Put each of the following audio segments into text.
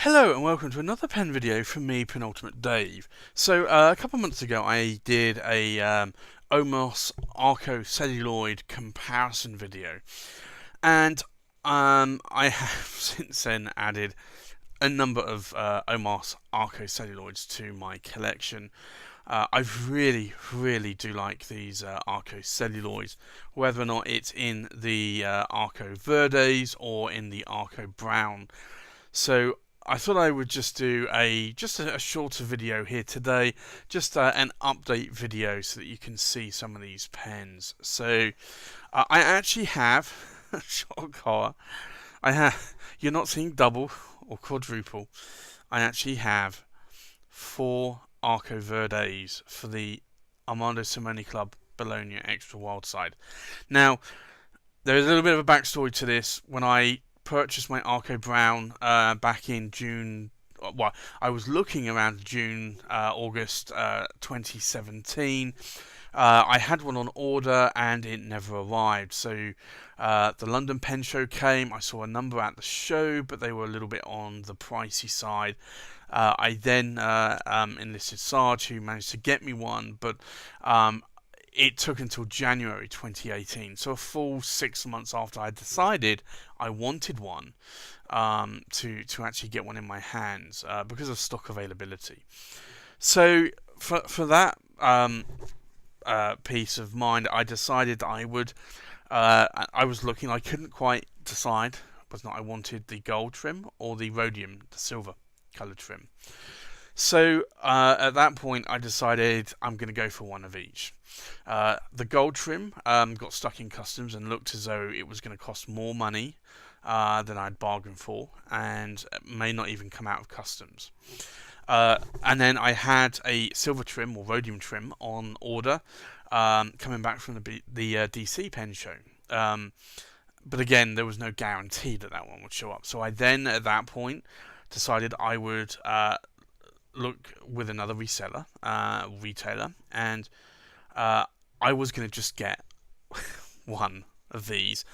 Hello and welcome to another pen video from me, Penultimate Dave. So a couple of months ago I did a OMAS Arco Celluloid comparison video, and I have since then added a number of OMAS Arco Celluloids to my collection. I really do like these Arco Celluloids, whether or not it's in the Arco Verdes or in the Arco Brown. So I thought I would just do a shorter video here today, just an update video so that you can see some of these pens. So I actually have shock horror. You're not seeing double or quadruple. I actually have 4 Arco Verdes for the Armando Simoni Club Bologna Extra Wild Side. Now, there is a little bit of a backstory to this. When I purchased my Arco Brown back in June, well, I was looking around June, August 2017. I had one on order and it never arrived. So the London Pen Show came. I saw a number at the show, but they were a little bit on the pricey side. I then enlisted Sarge, who managed to get me one, but it took until January 2018, so a full 6 months after I decided I wanted one, to actually get one in my hands because of stock availability. So for that peace of mind, I decided I would. I was looking. I couldn't quite decide whether or not I wanted the gold trim or the rhodium, the silver colour trim. So at that point, I decided I'm going to go for one of each. The gold trim got stuck in customs and looked as though it was going to cost more money than I'd bargained for, and may not even come out of customs. And then I had a silver trim or rhodium trim on order, coming back from the DC pen show. But again, there was no guarantee that that one would show up. So I then, at that point, decided I would look with another retailer, and I was going to just get one of these,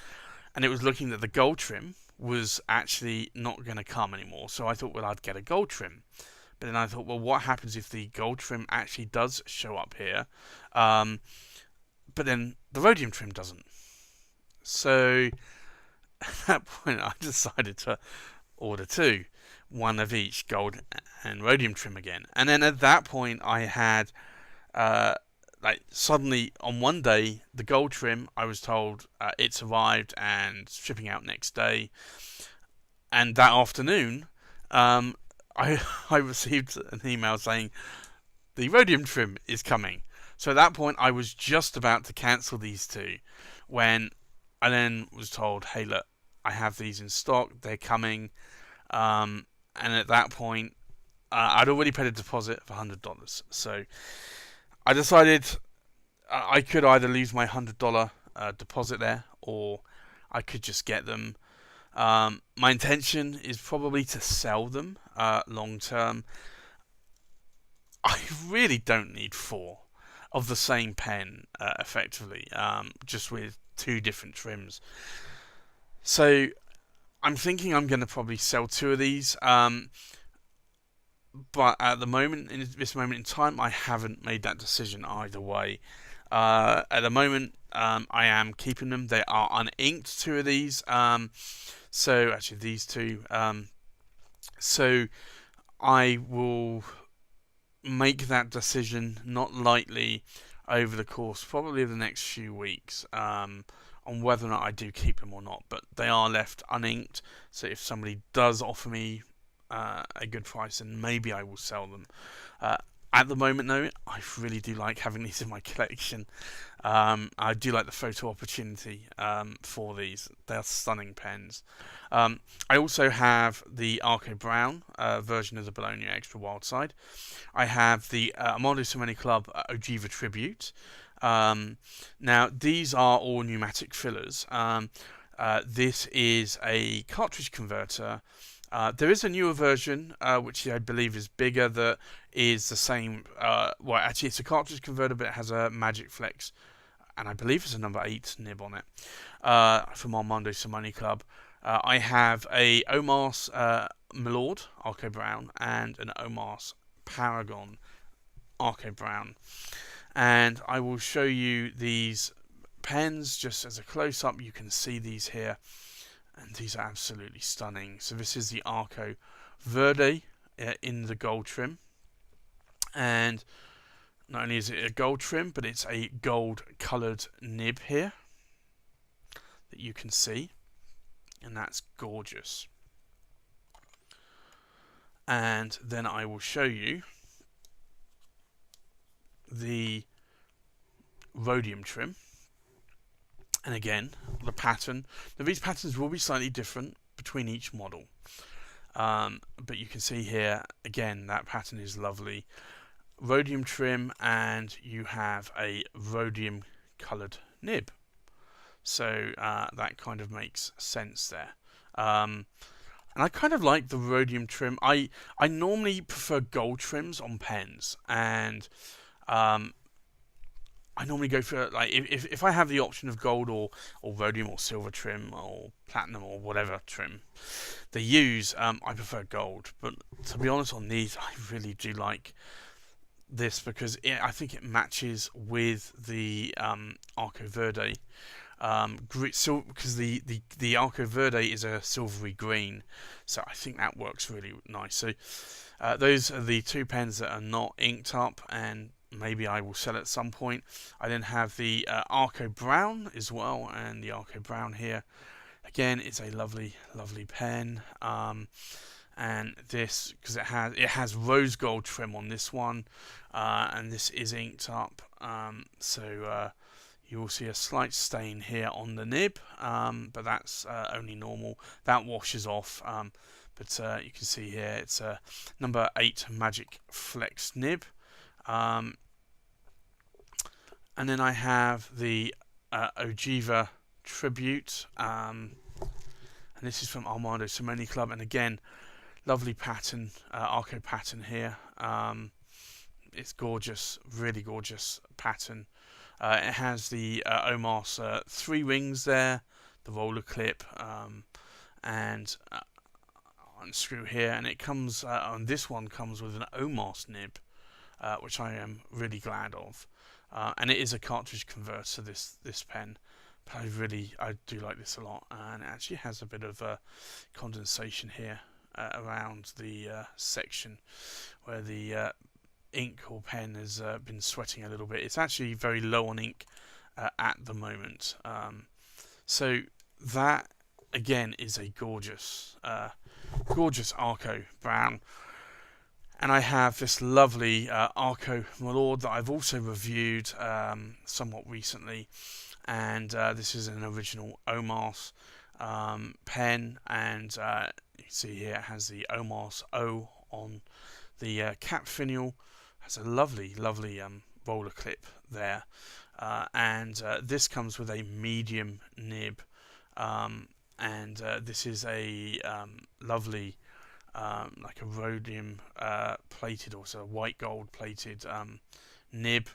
and it was looking that the gold trim was actually not going to come anymore. So I thought, well, I'd get a gold trim. But then I thought, well, what happens if the gold trim actually does show up here, but then the rhodium trim doesn't? So at that point, I decided to order two, one of each, gold and rhodium trim again. And then at that point, I had suddenly on one day, the gold trim, I was told it's arrived and shipping out next day. And that afternoon, I received an email saying the rhodium trim is coming. So at that point, I was just about to cancel these two when I then was told, hey, look, I have these in stock, they're coming. And at that point, I'd already paid a deposit of $100. So I decided I could either lose my $100 deposit there, or I could just get them. My intention is probably to sell them long term. I really don't need 4 of the same pen, effectively, just with 2 different trims. So I'm thinking I'm going to probably sell 2 of these, but at the moment, in this moment in time, I haven't made that decision either way. At the moment, I am keeping them. They are uninked, 2 of these. So actually, these 2. So I will make that decision not lightly over the course, probably of the next few weeks, on whether or not I do keep them or not. But they are left uninked, so if somebody does offer me a good price, then maybe I will sell them. At the moment, though, I really do like having these in my collection. I do like the photo opportunity for these. They are stunning pens. I also have the Arco Brown version of the Bologna Extra Wild Side. I have the Armando Simoni Club Ogiva Tribute. Now, these are all pneumatic fillers. This is a cartridge converter. There is a newer version, which I believe is bigger, that is the same. Well, actually, it's a cartridge converter, but it has a Magic Flex, and I believe it's a number 8 nib on it, from Armando Simoni Club. I have a OMAS Milord Arco Brown and an OMAS Paragon Arco Brown. And I will show you these pens just as a close-up. You can see these here, and these are absolutely stunning. So this is the Arco Verde in the gold trim, and not only is it a gold trim, but it's a gold coloured nib here that you can see, and that's gorgeous. And then I will show you the rhodium trim, and again the pattern. Now these patterns will be slightly different between each model, but you can see here again that pattern is lovely. Rhodium trim, and you have a rhodium coloured nib, so that kind of makes sense there. And I kind of like the rhodium trim. I normally prefer gold trims on pens, and I normally go for, like, if I have the option of gold or rhodium or silver trim or platinum or whatever trim they use, I prefer gold. But to be honest, on these I really do like this because I think it matches with the Arco Verde. Because the Arco Verde is a silvery green, so I think that works really nice. So those are the two pens that are not inked up, and maybe I will sell at some point. I then have the Arco Brown as well, and the Arco Brown here again is a lovely pen. And this, because it has rose gold trim on this one, and this is inked up, so you will see a slight stain here on the nib, but that's only normal. That washes off, but you can see here it's a number 8 Magic Flex nib. And then I have the Ogiva Tribute, and this is from Armando Simoni Club, and again, lovely pattern, Arco pattern here. It's gorgeous, really gorgeous pattern. It has the OMAS 3 rings there, the roller clip, and unscrew here, and it comes on this one comes with an OMAS nib, which I am really glad of, and it is a cartridge converter, this pen. But I do like this a lot, and it actually has a bit of condensation here around the section where the ink or pen has been sweating a little bit. It's actually very low on ink at the moment, so that again is a gorgeous Arco Brown. And I have this lovely Arco Milord that I've also reviewed somewhat recently, and this is an original OMAS pen, and you can see here it has the OMAS O on the cap finial. Has a lovely roller clip there, and this comes with a medium nib, and this is a lovely like a rhodium plated, also a white gold plated nib,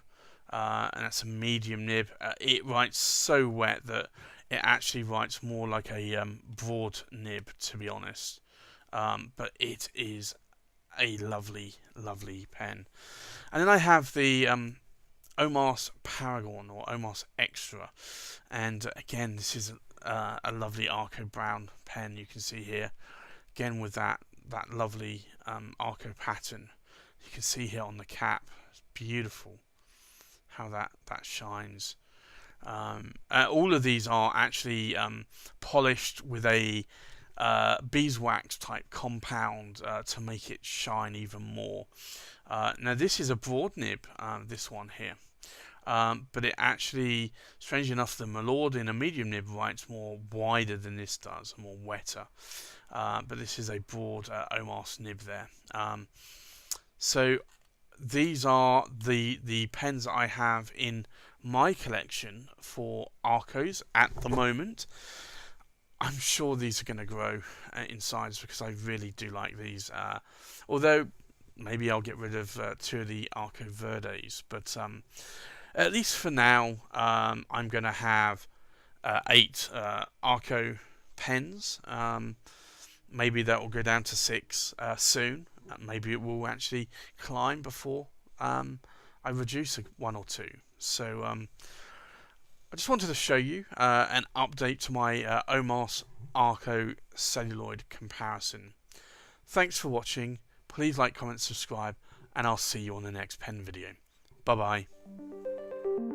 and that's a medium nib. It writes so wet that it actually writes more like a broad nib, to be honest, but it is a lovely pen. And then I have the OMAS Paragon or OMAS Extra, and again this is a lovely Arco Brown pen. You can see here again with that lovely Arco pattern. You can see here on the cap, it's beautiful how that shines. All of these are actually polished with a beeswax type compound to make it shine even more. Now this is a broad nib, this one here, but it actually, strangely enough, the Milord in a medium nib writes more wider than this does, more wetter, but this is a broad OMAS nib there. So these are the pens that I have in my collection for Arcos at the moment. I'm sure these are going to grow in size because I really do like these, although maybe I'll get rid of 2 of the Arco Verdes, but at least for now I'm going to have 8 Arco pens, maybe that will go down to 6 soon. Maybe it will actually climb before I reduce 1 or 2. So I just wanted to show you an update to my OMAS Arco Celluloid comparison. Thanks for watching. Please like, comment, subscribe, and I'll see you on the next pen video. Bye bye.